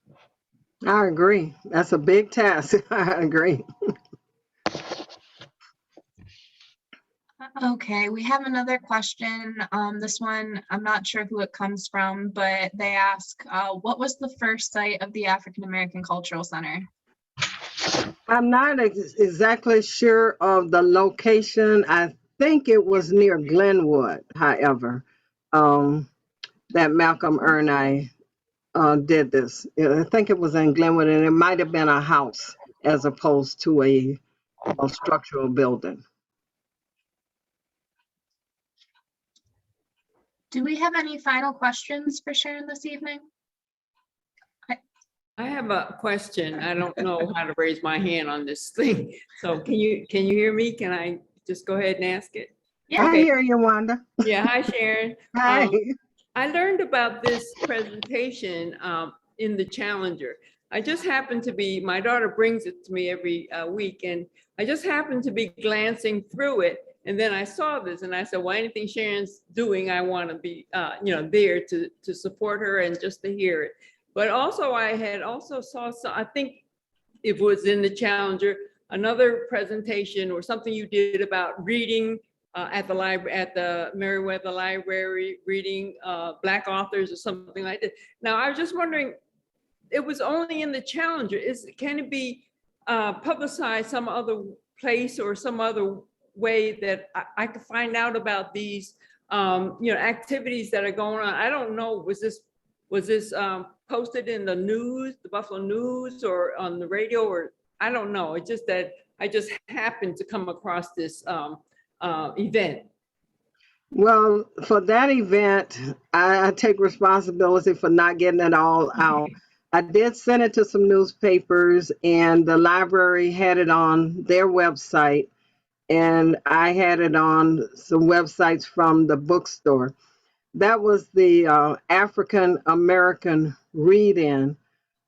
I agree. That's a big task. I agree. Okay, we have another question. This one, I'm not sure who it comes from, but they ask, what was the first site of the African American Cultural Center? I'm not exactly sure of the location. I think it was near Glenwood, however, that Malcolm Ernai did this. I think it was in Glenwood, and it might have been a house as opposed to a structural building. Do we have any final questions for Sharon this evening? I have a question. I don't know how to raise my hand on this thing. So can you hear me? Can I just go ahead and ask it? Yeah. I hear you, Wanda. Yeah, hi Sharon. Hi. I learned about this presentation in the Challenger. I just happened to be, my daughter brings it to me every week, and I just happened to be glancing through it. And then I saw this and I said, well, anything Sharon's doing, I want to be, there to support her and just to hear it. But also I had also saw, I think it was in the Challenger, another presentation or something you did about reading at the library, at the Meriwether Library, reading Black authors or something like that. Now I was just wondering, it was only in the Challenger. Can it be publicized some other place or some other way that I could find out about these activities that are going on? I don't know, was this posted in the news, the Buffalo News, or on the radio, or I don't know. It's just that I just happened to come across this event. Well, for that event, I take responsibility for not getting it all out. I did send it to some newspapers, and the library had it on their website, and I had it on some websites from the bookstore. That was the African American read-in,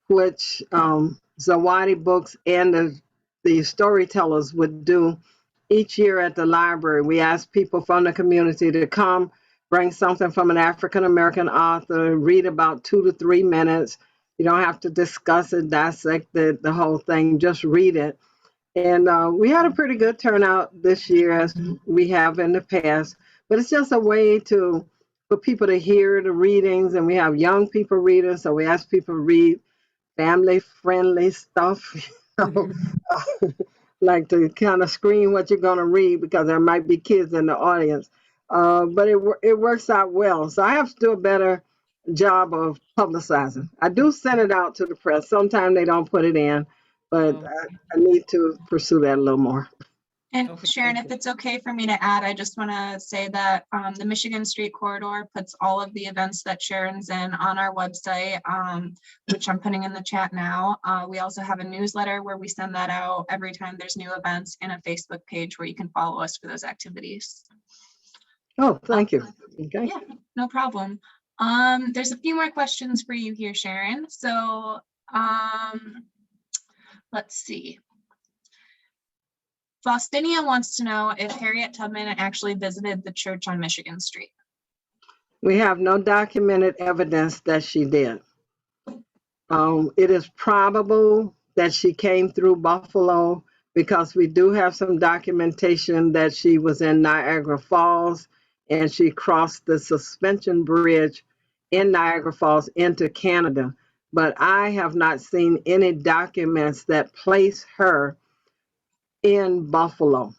which Zawadi Books and the Storytellers would do each year at the library. We asked people from the community to come, bring something from an African American author, read about 2 to 3 minutes. You don't have to discuss it, dissect it, the whole thing, just read it. And we had a pretty good turnout this year, as we have in the past. But it's just a way for people to hear the readings, and we have young people reading, so we ask people to read family-friendly stuff, like to kind of screen what you're going to read, because there might be kids in the audience. But it works out well. So I have to do a better job of publicizing. I do send it out to the press. Sometimes they don't put it in, but I need to pursue that a little more. And Okay, Sharon, thank if it's okay for me to add, I just want to say that the Michigan Street Corridor puts all of the events that Sharon's in on our website, which I'm putting in the chat now. We also have a newsletter where we send that out every time there's new events, and a Facebook page where you can follow us for those activities. Oh, thank you. Okay. Yeah, no problem. There's a few more questions for you here, Sharon. So let's see. Faustinia wants to know if Harriet Tubman actually visited the church on Michigan Street. We have no documented evidence that she did. It is probable that she came through Buffalo, because we do have some documentation that she was in Niagara Falls and she crossed the suspension bridge in Niagara Falls into Canada. But I have not seen any documents that place her in Buffalo.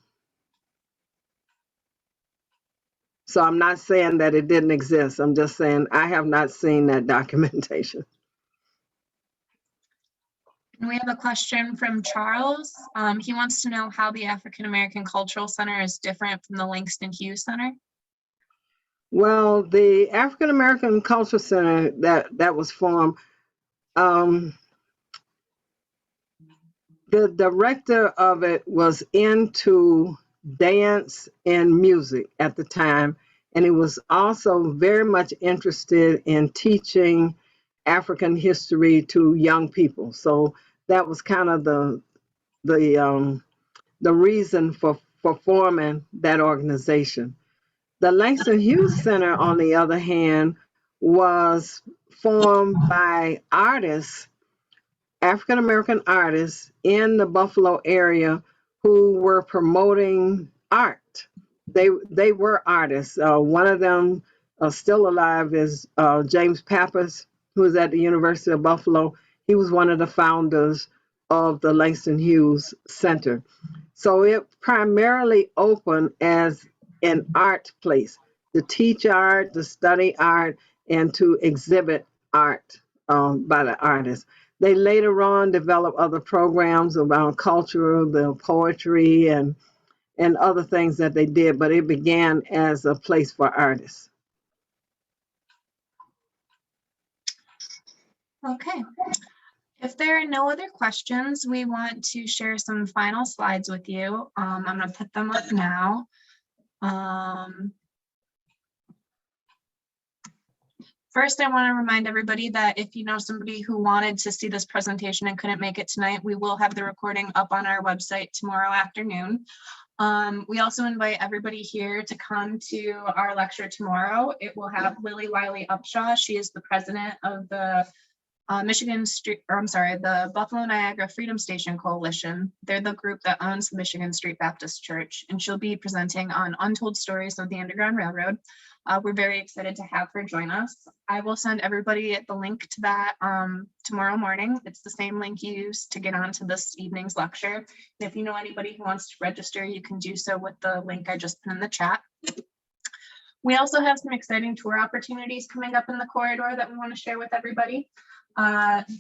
So I'm not saying that it didn't exist. I'm just saying I have not seen that documentation. And we have a question from Charles. He wants to know how the African American Cultural Center is different from the Langston Hughes Center. Well, the African American Cultural Center that was formed, the director of it was into dance and music at the time, and he was also very much interested in teaching African history to young people. So that was kind of the reason for forming that organization. The Langston Hughes Center, on the other hand, was formed by artists, African American artists in the Buffalo area who were promoting art. They were artists. One of them still alive is James Pappas, who is at the University of Buffalo. He was one of the founders of the Langston Hughes Center. So it primarily opened as an art place to teach art, to study art, and to exhibit art by the artists. They later on developed other programs around culture, the poetry, and other things that they did, but it began as a place for artists. Okay. If there are no other questions, we want to share some final slides with you. I'm going to put them up now. First, I want to remind everybody that if you know somebody who wanted to see this presentation and couldn't make it tonight, we will have the recording up on our website tomorrow afternoon. We also invite everybody here to come to our lecture tomorrow. It will have Lily Wiley Upshaw. She is the president of the the Buffalo Niagara Freedom Station Coalition. They're the group that owns the Michigan Street Baptist Church, and she'll be presenting on Untold Stories of the Underground Railroad. We're very excited to have her join us. I will send everybody the link to that tomorrow morning. It's the same link you used to get onto this evening's lecture. And if you know anybody who wants to register, you can do so with the link I just put in the chat. We also have some exciting tour opportunities coming up in the corridor that we want to share with everybody.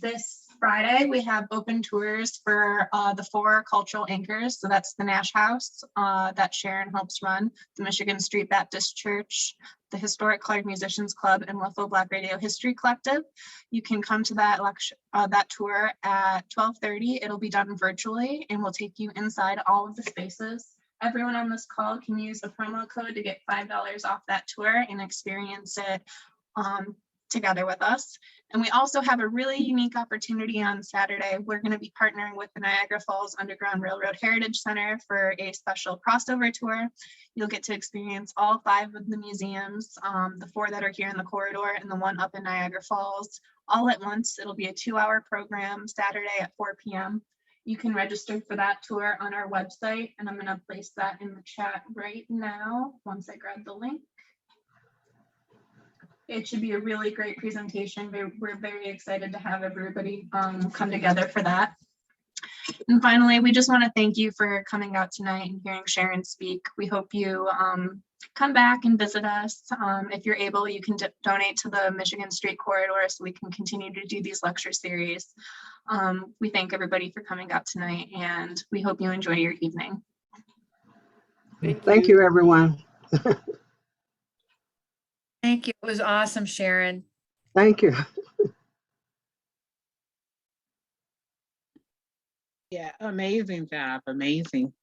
This Friday, we have open tours for the 4 cultural anchors. So that's the Nash House that Sharon helps run, the Michigan Street Baptist Church, the Historic Colored Musicians Club, and Buffalo Black Radio History Collective. You can come to that lecture, that tour at 12:30. It'll be done virtually, and we'll take you inside all of the spaces. Everyone on this call can use a promo code to get $5 off that tour and experience it together with us. And we also have a really unique opportunity on Saturday. We're going to be partnering with the Niagara Falls Underground Railroad Heritage Center for a special crossover tour. You'll get to experience all 5 of the museums, the 4 that are here in the corridor and the one up in Niagara Falls, all at once. It'll be a 2-hour program Saturday at 4 p.m. You can register for that tour on our website, and I'm going to place that in the chat right now once I grab the link. It should be a really great presentation. We're very excited to have everybody come together for that. And finally, we just want to thank you for coming out tonight and hearing Sharon speak. We hope you come back and visit us. If you're able, you can donate to the Michigan Street Corridor so we can continue to do these lecture series. We thank everybody for coming out tonight, and we hope you enjoy your evening. Thank you, everyone. Thank you. It was awesome, Sharon. Thank you. Yeah, amazing job, amazing.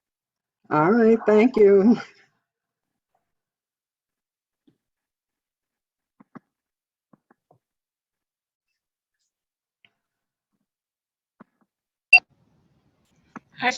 All right, thank you.